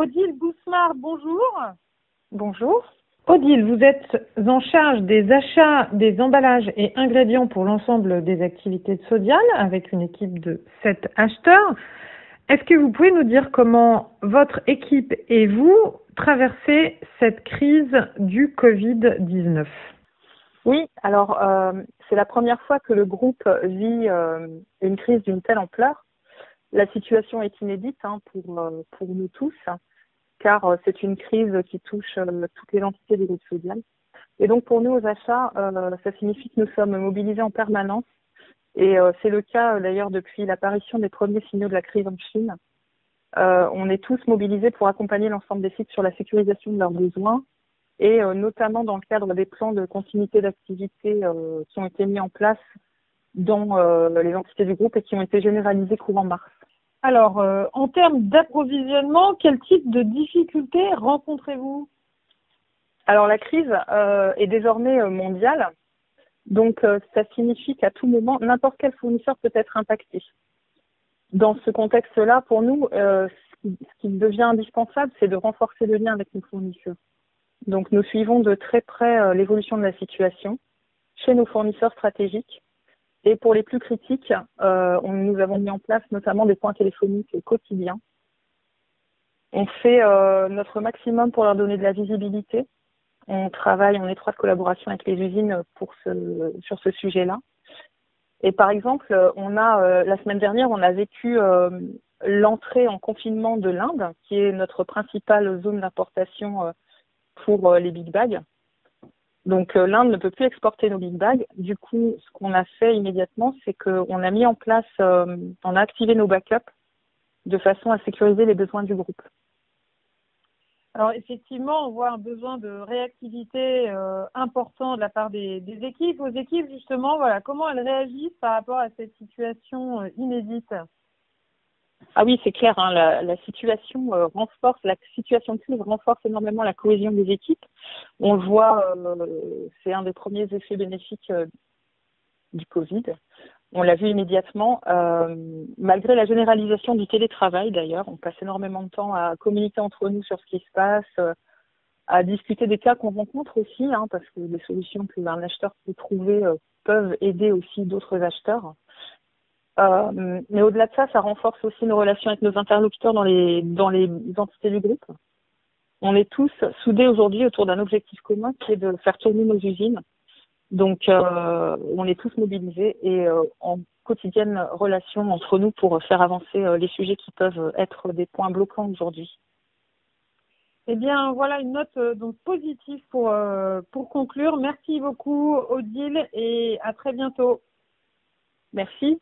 Odile Bousmar, bonjour. Bonjour. Odile, vous êtes en charge des achats des emballages et ingrédients pour l'ensemble des activités de Sodial avec une équipe de 7 acheteurs. Est-ce que vous pouvez nous dire comment votre équipe et vous traversez cette crise du Covid-19 ? Oui, alors c'est la première fois que le groupe vit une crise d'une telle ampleur. La situation est inédite pour nous tous, car c'est une crise qui touche toutes les entités du groupe Sodial. Et donc pour nous aux achats, ça signifie que nous sommes mobilisés en permanence. Et c'est le cas d'ailleurs depuis l'apparition des premiers signaux de la crise en Chine. On est tous mobilisés pour accompagner l'ensemble des sites sur la sécurisation de leurs besoins et notamment dans le cadre des plans de continuité d'activité qui ont été mis en place dans les entités du groupe et qui ont été généralisés courant mars. Alors, en termes d'approvisionnement, quel type de difficultés rencontrez-vous ? Alors la crise est désormais mondiale, donc ça signifie qu'à tout moment, n'importe quel fournisseur peut être impacté. Dans ce contexte-là, pour nous, ce qui devient indispensable, c'est de renforcer le lien avec nos fournisseurs. Donc nous suivons de très près l'évolution de la situation chez nos fournisseurs stratégiques. Et pour les plus critiques, nous avons mis en place notamment des points téléphoniques quotidiens. On fait notre maximum pour leur donner de la visibilité. On travaille en étroite collaboration avec les usines sur ce sujet-là. Et par exemple, la semaine dernière, on a vécu l'entrée en confinement de l'Inde, qui est notre principale zone d'importation pour les big bags. Donc l'Inde ne peut plus exporter nos big bags. Du coup, ce qu'on a fait immédiatement, c'est qu'on a mis en place, on a activé nos backups de façon à sécuriser les besoins du groupe. Alors effectivement, on voit un besoin de réactivité important de la part des équipes. Vos équipes, justement, voilà, comment elles réagissent par rapport à cette situation inédite ? Ah oui, c'est clair, la situation la situation de crise renforce énormément la cohésion des équipes. On le voit, c'est un des premiers effets bénéfiques du Covid. On l'a vu immédiatement, malgré la généralisation du télétravail d'ailleurs. On passe énormément de temps à communiquer entre nous sur ce qui se passe, à discuter des cas qu'on rencontre aussi, parce que les solutions qu'un acheteur peut trouver peuvent aider aussi d'autres acheteurs. Mais au-delà de ça, ça renforce aussi nos relations avec nos interlocuteurs dans les entités du groupe. On est tous soudés aujourd'hui autour d'un objectif commun qui est de faire tourner nos usines. Donc, on est tous mobilisés et en quotidienne relation entre nous pour faire avancer les sujets qui peuvent être des points bloquants aujourd'hui. Eh bien, voilà une note donc positive pour conclure. Merci beaucoup, Odile, et à très bientôt. Merci.